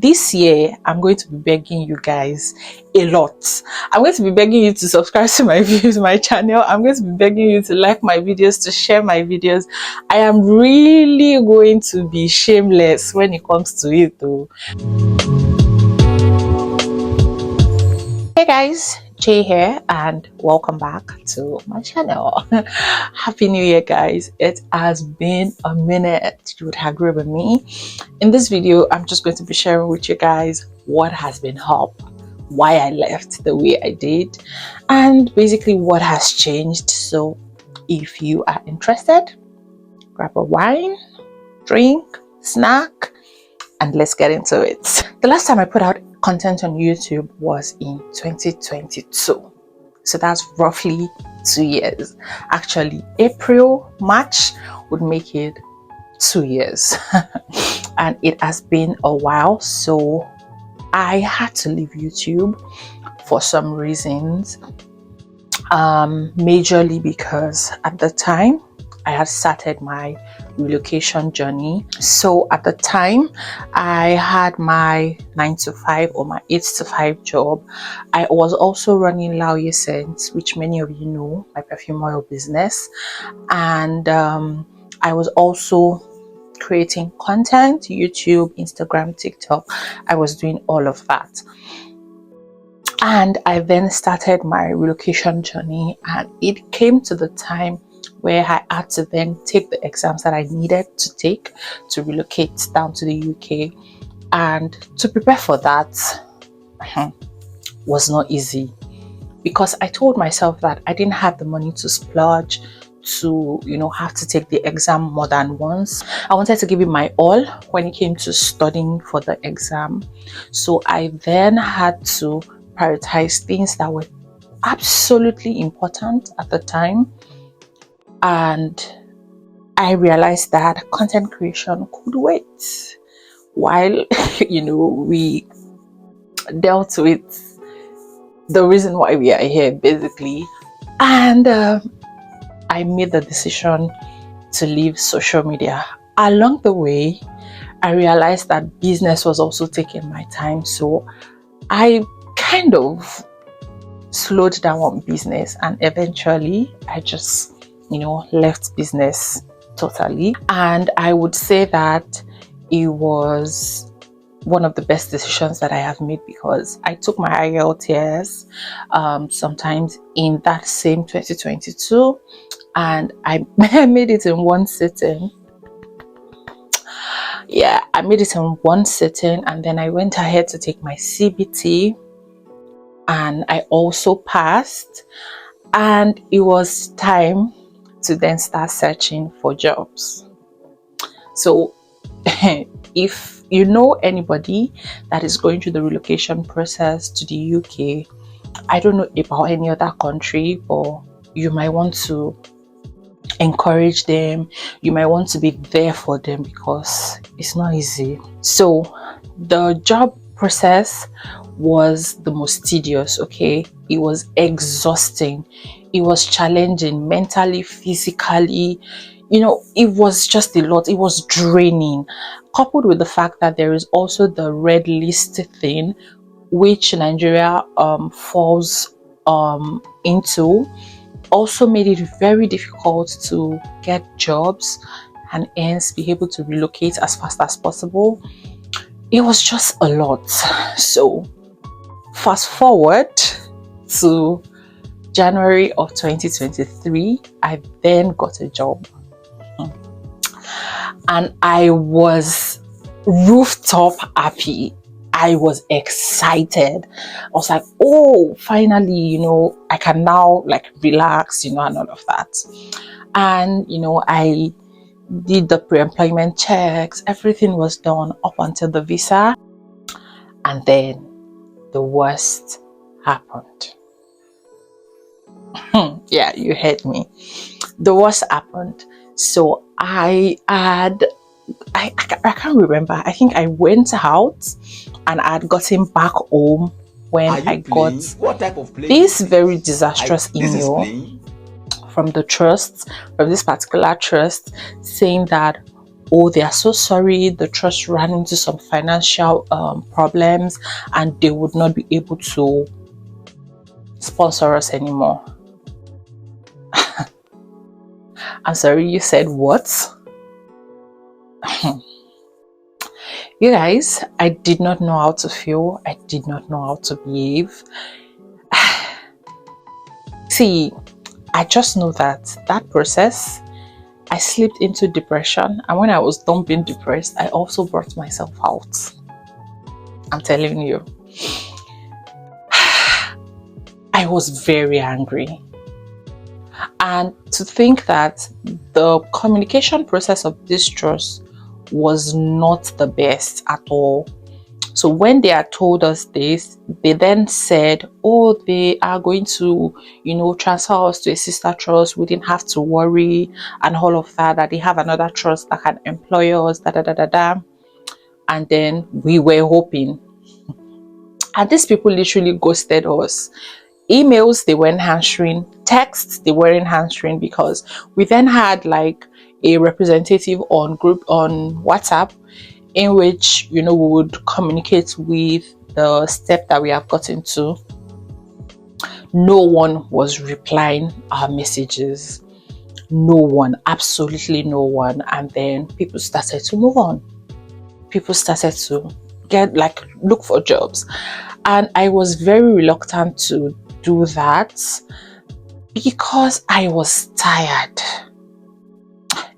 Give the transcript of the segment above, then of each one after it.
This year, I'm going to be begging you guys a lot. I'm going to be begging you to subscribe to my videos, my channel. I'm going to be begging you to like my videos, to share my videos. I am really going to be shameless when it comes to it though. Hey guys, Jay here and welcome back to my channel. Happy New Year guys. It has been a minute, you would agree with me. In this video, I'm just going to be sharing with you guys what has been up, why I left the way I did, and basically what has changed. So if you are interested, grab a wine, drink, snack, and let's get into it. The last time I put out content on YouTube was in 2022. So that's roughly 2 years. Actually, March would make it 2 years. And it has been a while. So I had to leave YouTube for some reasons. Majorly because at the time I had started my relocation journey. So at the time I had my 9 to 5 or my 8 to 5 job. I was also running Lauye Scents, which many of you know, my perfume oil business, and I was also creating content, YouTube, Instagram, TikTok. I was doing all of that. And I then started my relocation journey, and it came to the time where I had to then take the exams that I needed to take to relocate down to the UK. And to prepare for that was not easy, because I told myself that I didn't have the money to splurge, to have to take the exam more than once. I wanted to give it my all when it came to studying for the exam. So I then had to prioritize things that were absolutely important at the time. And I realized that content creation could wait while we dealt with the reason why we are here basically. And I made the decision to leave social media. Along the way, I realized that business was also taking my time, so I kind of slowed down on business, and eventually I just left business totally. And I would say that it was one of the best decisions that I have made, because I took my IELTS sometimes in that same 2022, and I made it in one sitting. Yeah, I made it in one sitting, and then I went ahead to take my CBT, and I also passed. And it was time to then start searching for jobs. So if you know anybody that is going through the relocation process to the UK, I don't know about any other country, but you might want to encourage them, you might want to be there for them, because it's not easy. So the job process was the most tedious. Okay, it was exhausting, it was challenging mentally, physically, it was just a lot. It was draining, coupled with the fact that there is also the red list thing, which Nigeria falls into, also made it very difficult to get jobs and hence be able to relocate as fast as possible. It was just a lot. So fast forward to January of 2023, I then got a job, and I was rooftop happy. I was excited. I was like, oh, finally, I can now relax, and all of that. And, I did the pre-employment checks. Everything was done up until the visa. And then the worst happened. Yeah, you heard me. The worst happened. So I can't remember. I think I went out and I had gotten back home when I got this very disastrous email from the trust, from this particular trust, saying that oh, they are so sorry, the trust ran into some financial problems and they would not be able to sponsor us anymore. I'm sorry, you said what? You guys, I did not know how to feel. I did not know how to behave. See, I just know that process, I slipped into depression. And when I was done being depressed, I also brought myself out. I'm telling you. I was very angry. And to think that the communication process of distrust was not the best at all. So when they had told us this, they then said, oh, they are going to, transfer us to a sister trust. We didn't have to worry and all of that, that they have another trust that can employ us, da da da da da. And then we were hoping. And these people literally ghosted us. Emails, they weren't answering. Texts, they weren't answering, because we then had like a representative on WhatsApp, in which we would communicate with the step that we have gotten to. No one was replying our messages. No one, absolutely no one. And then people started to move on. People started to look for jobs. And I was very reluctant to do that because I was tired.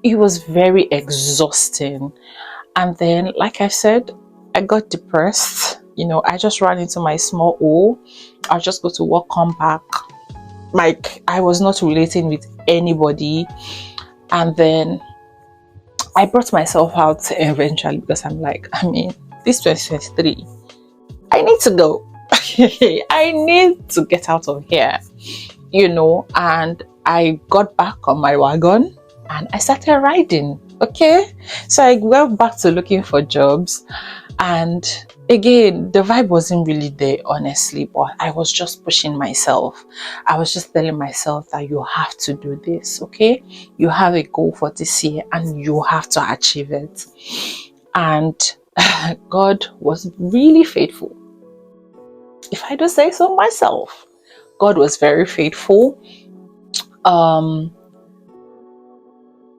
It was very exhausting. And then, like I said, I got depressed. I just ran into my small hole. I'll just go to work, come back. Like, I was not relating with anybody. And then I brought myself out eventually, because I'm like, this 2023, I need to go. I need to get out of here, and I got back on my wagon and I started riding. Okay, so I went back to looking for jobs, and again, the vibe wasn't really there, honestly, but I was just pushing myself. I was just telling myself that you have to do this, okay? You have a goal for this year and you have to achieve it. And God was really faithful. If I do say so myself, God was very faithful.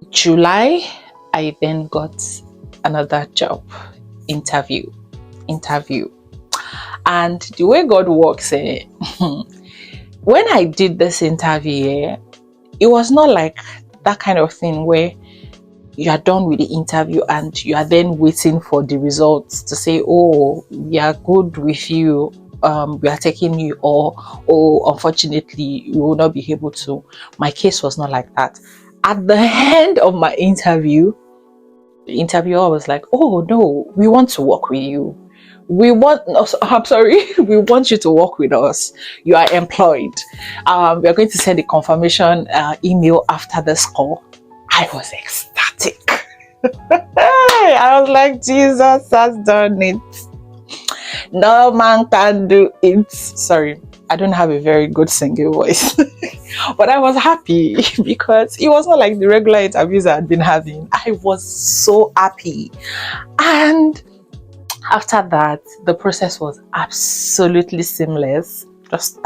July, I then got another job interview. And the way God works, when I did this interview, it was not like that kind of thing where you are done with the interview and you are then waiting for the results to say, oh, we are good with you, we are taking you, or oh, unfortunately you will not be able to. My case was not like that. At the end of my interview, the interviewer was like, oh no, we want to work with you. We want you to work with us. You are employed. We are going to send a confirmation email after this call. I was ecstatic. I was like, Jesus has done it. No man can do it. Sorry, I don't have a very good singing voice. But I was happy because it was not like the regular interviews I had been having. I was so happy. And after that, the process was absolutely seamless. Just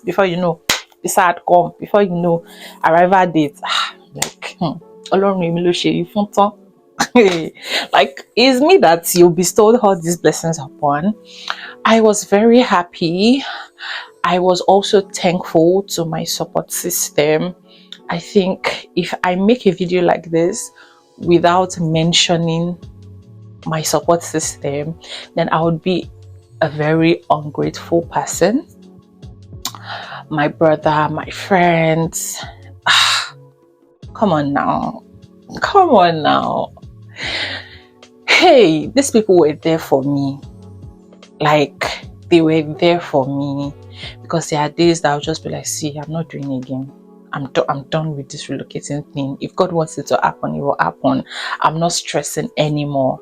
before you know, the had come. Before you know, arrival date. Like, like, it's me that you bestowed all these blessings upon. I was very happy. I was also thankful to my support system. I think if I make a video like this without mentioning my support system, then I would be a very ungrateful person. My brother, my friends, come on now. Hey, these people were there for me. Like, they were there for me, because there are days that I'll just be like, see, I'm not doing it again. I'm done with this relocating thing. If God wants it to happen, it will happen. I'm not stressing anymore.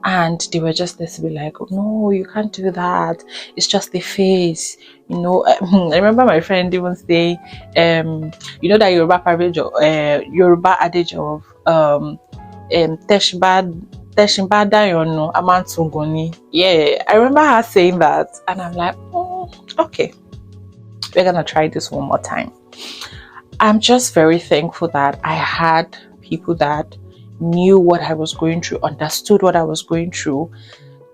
And they were just there to be like, no, you can't do that. It's just the face. I remember my friend even say, that Yoruba adage of Teshimbadayono Amantungoni. Yeah, I remember her saying that, and I'm like, okay, we're gonna try this one more time. I'm just very thankful that I had people that knew what I was going through, understood what I was going through.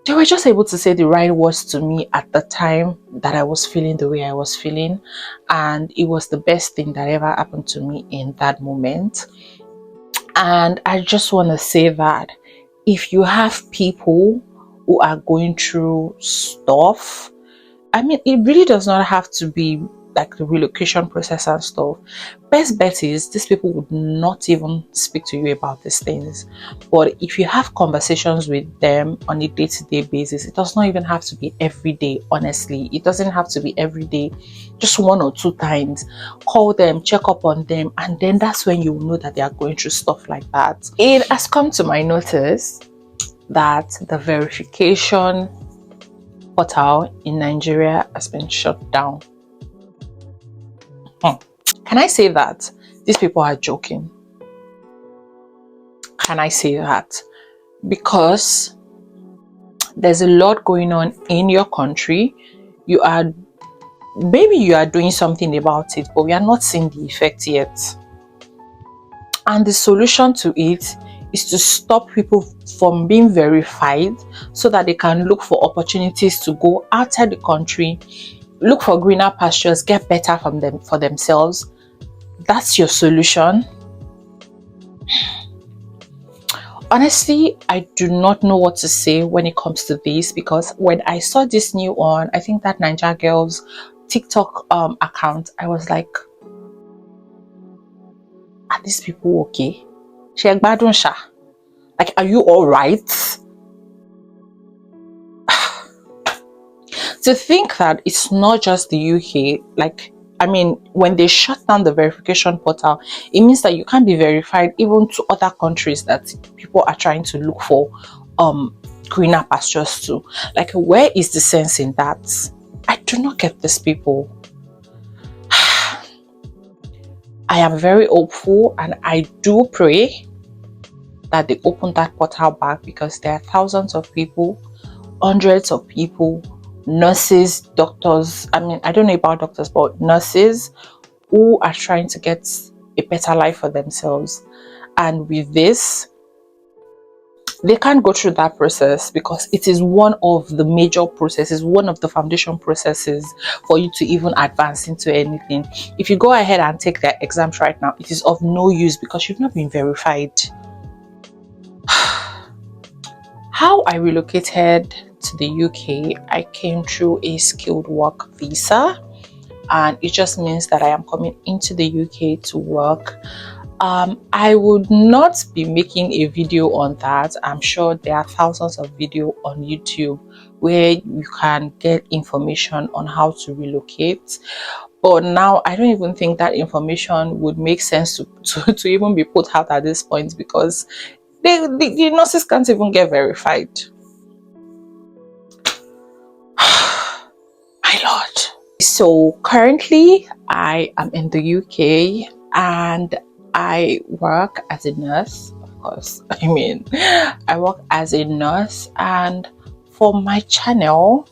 They were just able to say the right words to me at the time that I was feeling the way I was feeling. And it was the best thing that ever happened to me in that moment. And I just want to say that if you have people who are going through stuff, I mean, it really does not have to be like the relocation process and stuff. Best bet is these people would not even speak to you about these things. But if you have conversations with them on a day-to-day basis, it does not even have to be every day, honestly. It doesn't have to be every day, just 1 or 2 times. Call them, check up on them, and then that's when you will know that they are going through stuff like that. It has come to my notice that the verification portal in Nigeria has been shut down. Can I say that these people are joking? Can I say that? Because there's a lot going on in your country. Maybe you are doing something about it, but we are not seeing the effect yet. And the solution to it is to stop people from being verified so that they can look for opportunities to go outside the country, look for greener pastures, get better from them for themselves. That's your solution. Honestly, I do not know what to say when it comes to this, because when I saw this new on, I think that Niger Girls TikTok account, I was like, are these people okay? Like, are you all right? To think that it's not just the UK, like, I mean, when they shut down the verification portal, it means that you can't be verified even to other countries that people are trying to look for greener pastures to. Like, where is the sense in that? I do not get these people. I am very hopeful, and I do pray that they open that portal back, because there are thousands of people, hundreds of people, nurses, doctors. I mean, I don't know about doctors, but nurses who are trying to get a better life for themselves. And with this, they can't go through that process because it is one of the major processes, one of the foundation processes for you to even advance into anything. If you go ahead and take their exams right now, it is of no use because you've not been verified. How I relocated to the UK, I came through a skilled work visa, and it just means that I am coming into the UK to work. I would not be making a video on that. I'm sure there are thousands of videos on YouTube where you can get information on how to relocate. But now I don't even think that information would make sense to even be put out at this point, because the nurses can't even get verified. My Lord. So currently I am in the UK and I work as a nurse, of course. I mean, I work as a nurse, and for my channel,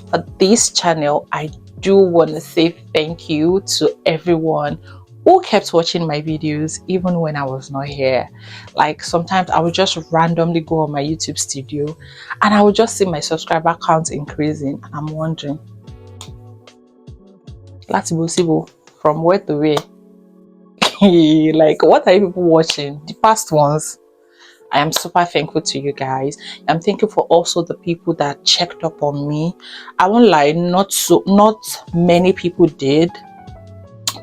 for this channel, I do want to say thank you to everyone who kept watching my videos even when I was not here. Like, sometimes I would just randomly go on my YouTube studio and I would just see my subscriber count increasing, and I'm wondering, Latibo from where to where? Like, what are you people watching? The past ones. I am super thankful to you guys. I'm thankful for also the people that checked up on me. I won't lie, not many people did,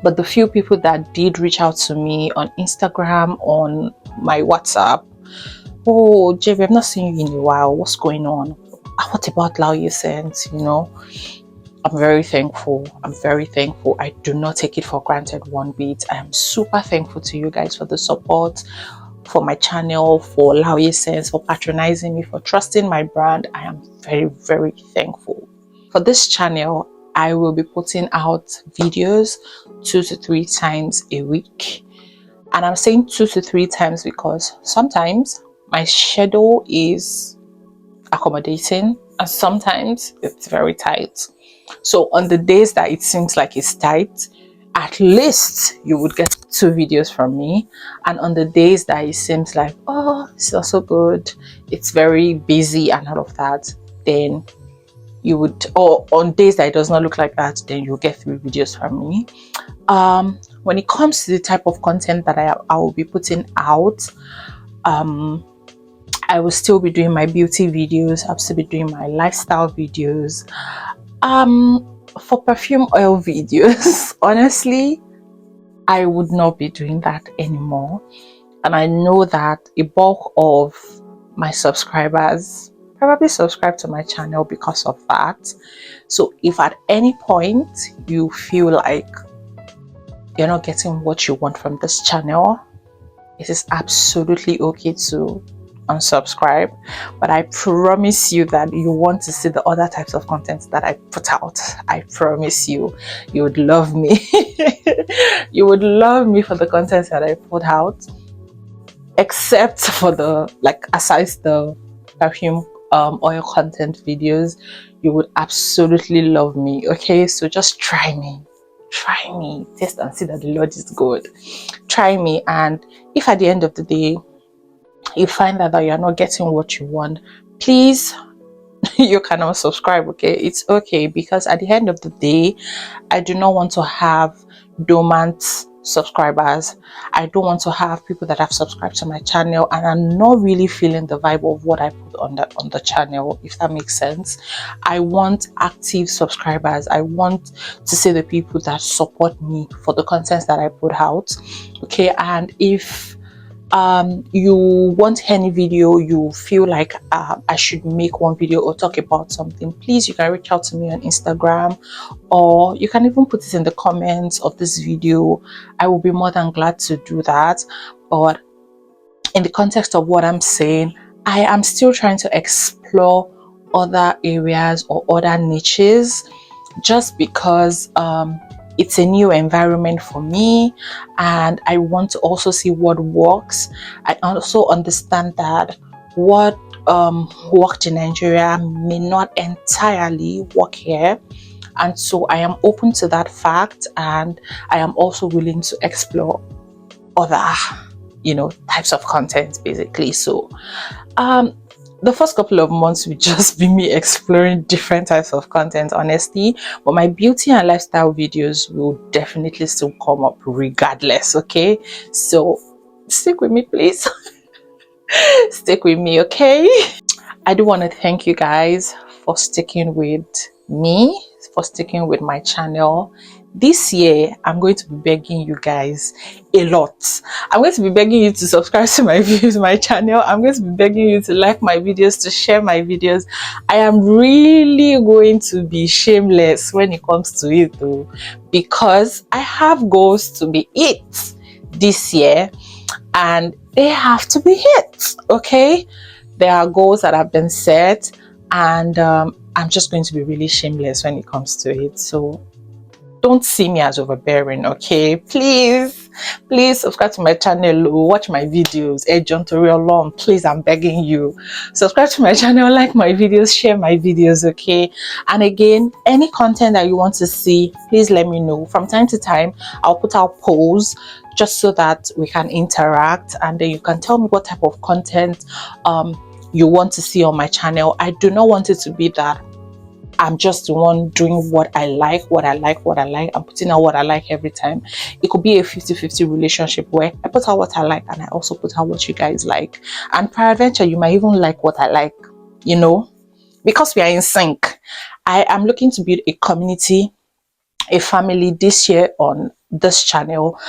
but the few people that did reach out to me on Instagram, on my WhatsApp. Oh, JB, I've not seen you in a while. What's going on? What about Relocation? You know, I'm very thankful. I'm very thankful. I do not take it for granted one bit. I am super thankful to you guys for the support, for my channel, for Relocation, for patronizing me, for trusting my brand. I am very, very thankful. For this channel, I will be putting out videos 2 to 3 times a week. And I'm saying 2 to 3 times because sometimes my schedule is accommodating and sometimes it's very tight. So on the days that it seems like it's tight, at least you would get 2 videos from me. And on the days that it seems like, oh, it's also good, it's very busy and all of that, then you would, or on days that it does not look like that, then you'll get 3 videos from me. When it comes to the type of content that I will be putting out, I will still be doing my beauty videos. I'll still be doing my lifestyle videos. For perfume oil videos, honestly, I would not be doing that anymore. And I know that a bulk of my subscribers probably subscribe to my channel because of that. So if at any point you feel like you're not getting what you want from this channel, it is absolutely okay to unsubscribe. But I promise you that you want to see the other types of content that I put out. I promise you, you would love me. You would love me for the content that I put out, except for the, like, aside the perfume oil content videos. You would absolutely love me. Okay, so just try me, test and see that the Lord is good. Try me, and if at the end of the day you find that you're not getting what you want, please, you can unsubscribe. Okay, it's okay, because at the end of the day, I do not want to have dormant subscribers. I don't want to have people that have subscribed to my channel and are not really feeling the vibe of what I put on the channel, if that makes sense. I want active subscribers. I want to see the people that support me for the content that I put out. Okay, and if you want any video, you feel like I should make one video or talk about something, please, you can reach out to me on Instagram, or you can even put it in the comments of this video. I will be more than glad to do that. But in the context of what I'm saying, I am still trying to explore other areas or other niches, just because it's a new environment for me and I want to also see what works. I also understand that what worked in Nigeria may not entirely work here, and so I am open to that fact, and I am also willing to explore other, types of content, basically. So the first couple of months will just be me exploring different types of content, honestly, but my beauty and lifestyle videos will definitely still come up regardless. Okay, so stick with me, please. Stick with me, okay? I do want to thank you guys for sticking with me, for sticking with my channel. This year, I'm going to be begging you guys a lot. I'm going to be begging you to subscribe to my videos, my channel. I'm going to be begging you to like my videos, to share my videos. I am really going to be shameless when it comes to it, though, because I have goals to be hit this year, and they have to be hit. Okay, there are goals that have been set, and I'm just going to be really shameless when it comes to it. So don't see me as overbearing, okay? Please subscribe to my channel, watch my videos. John Toriolon, please, I'm begging you, subscribe to my channel, like my videos, share my videos, okay? And again, any content that you want to see, please let me know. From time to time, I'll put out polls just so that we can interact, and then you can tell me what type of content you want to see on my channel. I do not want it to be that I'm just the one doing what I like. I'm putting out what I like every time. It could be a 50-50 relationship where I put out what I like and I also put out what you guys like. And peradventure, you might even like what I like, because we are in sync. I am looking to build a community, a family this year on this channel.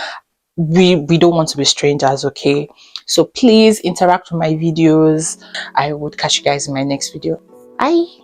We don't want to be strangers, okay? So please interact with my videos. I would catch you guys in my next video. Bye.